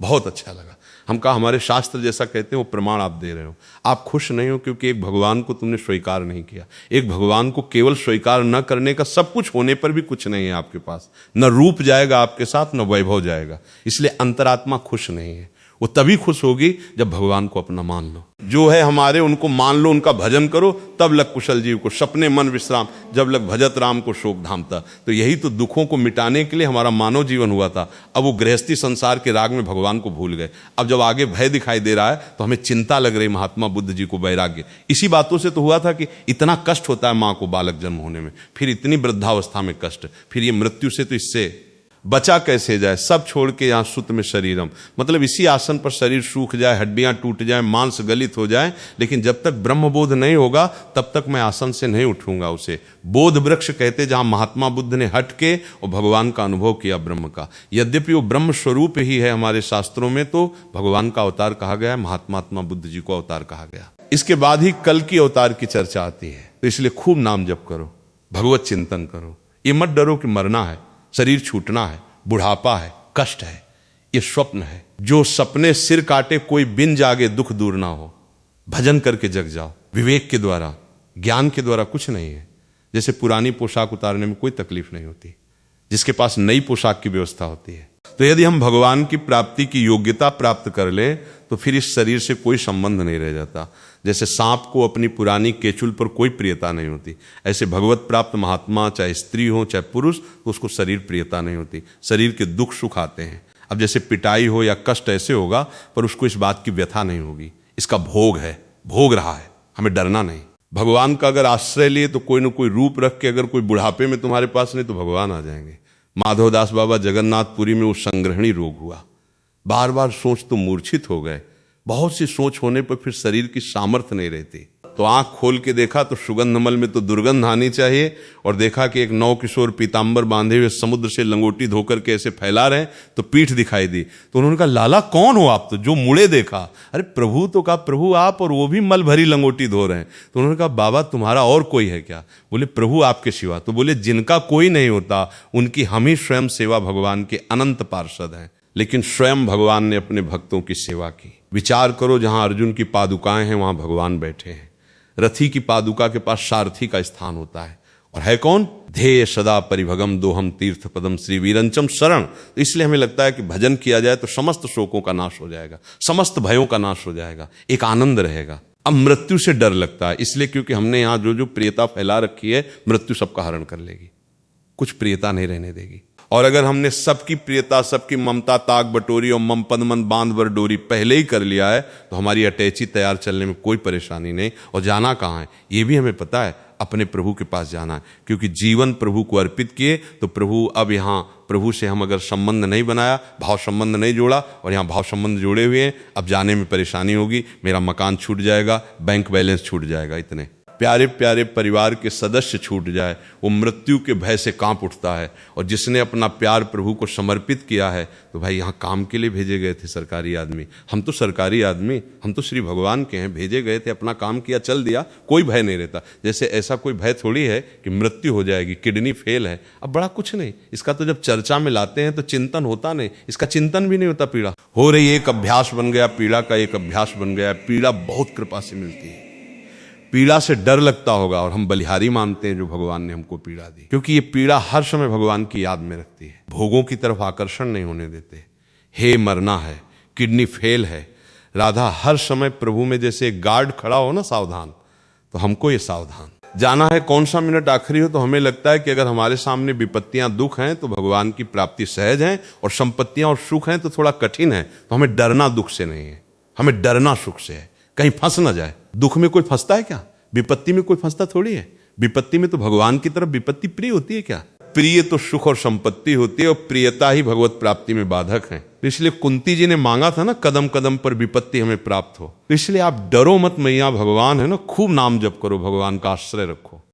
बहुत अच्छा लगा। हम कहा हमारे शास्त्र जैसा कहते हैं वो प्रमाण आप दे रहे हो। आप खुश नहीं हो क्योंकि एक भगवान को तुमने स्वीकार नहीं किया। एक भगवान को केवल स्वीकार न करने का, सब कुछ होने पर भी कुछ नहीं है आपके पास। न रूप जाएगा आपके साथ, न वैभव जाएगा। इसलिए अंतरात्मा खुश नहीं है। वो तभी खुश होगी जब भगवान को अपना मान लो। जो है हमारे उनको मान लो, उनका भजन करो, तब लग कुशल जीव को सपने मन विश्राम, जब लग भजत राम को शोक धामता। तो यही तो दुखों को मिटाने के लिए हमारा मानव जीवन हुआ था। अब वो गृहस्थी संसार के राग में भगवान को भूल गए। अब जब आगे भय दिखाई दे रहा है तो हमें चिंता लग रही। महात्मा बुद्ध जी को वैराग्य इसी बातों से तो हुआ था कि इतना कष्ट होता है माँ को बालक जन्म होने में, फिर इतनी वृद्धावस्था में कष्ट, फिर ये मृत्यु से तो इससे बचा कैसे जाए। सब छोड़ के यहाँ सुत में शरीरम, मतलब इसी आसन पर शरीर सूख जाए, हड्डियां टूट जाए, मांस गलित हो जाए, लेकिन जब तक ब्रह्मबोध नहीं होगा तब तक मैं आसन से नहीं उठूंगा। उसे बोध वृक्ष कहते, जहां महात्मा बुद्ध ने हट के और भगवान का अनुभव किया ब्रह्म का। यद्यपि वो ब्रह्म स्वरूप ही है हमारे शास्त्रों में, तो भगवान का अवतार कहा गया है, महात्मा बुद्ध जी को अवतार कहा गया। इसके बाद ही कल की अवतार की चर्चा आती है। तो इसलिए खूब नाम जप करो, भगवत चिंतन करो। ये मत डरो कि मरना है, शरीर छूटना है, बुढ़ापा है, कष्ट है, ये स्वप्न है। जो सपने सिर काटे कोई बिन जागे दुख दूर ना हो। भजन करके जग जाओ, विवेक के द्वारा, ज्ञान के द्वारा कुछ नहीं है। जैसे पुरानी पोशाक उतारने में कोई तकलीफ नहीं होती, जिसके पास नई पोशाक की व्यवस्था होती है। तो यदि हम भगवान की प्राप्ति की योग्यता प्राप्त कर लें तो फिर इस शरीर से कोई संबंध नहीं रह जाता। जैसे सांप को अपनी पुरानी केचुल पर कोई प्रियता नहीं होती, ऐसे भगवत प्राप्त महात्मा चाहे स्त्री हो चाहे पुरुष, तो उसको शरीर प्रियता नहीं होती। शरीर के दुख सुख आते हैं। अब जैसे पिटाई हो या कष्ट ऐसे होगा, पर उसको इस बात की व्यथा नहीं होगी, इसका भोग है, भोग रहा है, हमें डरना नहीं। भगवान का अगर आश्रय लिए तो कोई ना कोई रूप रख के, अगर कोई बुढ़ापे में तुम्हारे पास नहीं तो भगवान आ जाएंगे। माधवदास बाबा जगन्नाथपुरी में वो संग्रहणी रोग हुआ, बार बार सोच तो मूर्छित हो गए। बहुत सी सोच होने पर फिर शरीर की सामर्थ्य नहीं रहती, तो आंख खोल के देखा तो सुगंधमल में तो दुर्गंध आनी चाहिए, और देखा कि एक नौ किशोर पीतांबर बांधे हुए समुद्र से लंगोटी धोकर के ऐसे फैला रहे, तो पीठ दिखाई दी। तो उन्होंने कहा, लाला कौन हो आप? तो जो मुड़े देखा, अरे प्रभु। तो कहा, प्रभु आप, और वो भी मल भरी लंगोटी धो रहे हैं। तो उन्होंने कहा, बाबा तुम्हारा और कोई है क्या? बोले, प्रभु आपके सिवा। तो बोले, जिनका कोई नहीं होता उनकी हम ही स्वयं सेवा भगवान के अनंत पार्षद हैं। लेकिन स्वयं भगवान ने अपने भक्तों की सेवा की। विचार करो, जहां अर्जुन की पादुकाएं हैं वहां भगवान बैठे हैं। रथी की पादुका के पास सारथी का स्थान होता है, और है कौन? ध्येय सदा परिभगम दोहम तीर्थ पदम श्री वीरंचम शरण। तो इसलिए हमें लगता है कि भजन किया जाए तो समस्त शोकों का नाश हो जाएगा, समस्त भयों का नाश हो जाएगा, एक आनंद रहेगा। अब मृत्यु से डर लगता है, इसलिए क्योंकि हमने यहाँ जो जो प्रियता फैला रखी है, मृत्यु सबका हरण कर लेगी, कुछ प्रियता नहीं रहने देगी। और अगर हमने सबकी प्रियता, सबकी ममता ताक बटोरी और मम पद मन बांध बर डोरी पहले ही कर लिया है, तो हमारी अटैची तैयार चलने में कोई परेशानी नहीं। और जाना कहाँ है ये भी हमें पता है, अपने प्रभु के पास जाना है, क्योंकि जीवन प्रभु को अर्पित किए। तो प्रभु, अब यहाँ प्रभु से हम अगर संबंध नहीं बनाया, भाव संबंध नहीं जोड़ा, और यहाँ भाव संबंध जोड़े हुए हैं, अब जाने में परेशानी होगी, मेरा मकान छूट जाएगा, बैंक बैलेंस छूट जाएगा, इतने प्यारे प्यारे परिवार के सदस्य छूट जाए, वो मृत्यु के भय से कांप उठता है। और जिसने अपना प्यार प्रभु को समर्पित किया है, तो भाई यहाँ काम के लिए भेजे गए थे सरकारी आदमी, हम तो सरकारी आदमी, हम तो श्री भगवान के हैं, भेजे गए थे, अपना काम किया, चल दिया, कोई भय नहीं रहता। जैसे ऐसा कोई भय थोड़ी है कि मृत्यु हो जाएगी, किडनी फेल है, अब बड़ा कुछ नहीं। इसका तो जब चर्चा में लाते हैं तो चिंतन होता नहीं, इसका चिंतन भी नहीं होता। पीड़ा हो रही, एक अभ्यास बन गया, पीड़ा का एक अभ्यास बन गया। पीड़ा बहुत कृपा से मिलती है, पीड़ा से डर लगता होगा, और हम बलिहारी मानते हैं जो भगवान ने हमको पीड़ा दी, क्योंकि ये पीड़ा हर समय भगवान की याद में रखती है, भोगों की तरफ आकर्षण नहीं होने देते। हे मरना है, किडनी फेल है, राधा हर समय प्रभु में जैसे एक गार्ड खड़ा हो ना सावधान, तो हमको ये सावधान जाना है। कौन सा मिनट आखिरी हो तो हमें लगता है कि अगर हमारे सामने विपत्तियां दुख हैं तो भगवान की प्राप्ति सहज है, और संपत्तियां और सुख हैं तो थोड़ा कठिन है। तो हमें डरना दुख से नहीं है, हमें डरना सुख से है, कहीं फंस ना जाए। दुख में कोई फंसता है क्या? विपत्ति में कोई फंसता थोड़ी है। विपत्ति में तो भगवान की तरफ विपत्ति प्रिय होती है क्या? प्रिय तो सुख और संपत्ति होती है, और प्रियता ही भगवत प्राप्ति में बाधक है। तो इसलिए कुंती जी ने मांगा था ना, कदम कदम पर विपत्ति हमें प्राप्त हो। तो इसलिए आप डरो मत मैया, भगवान है ना, खूब नाम जप करो, भगवान का आश्रय रखो।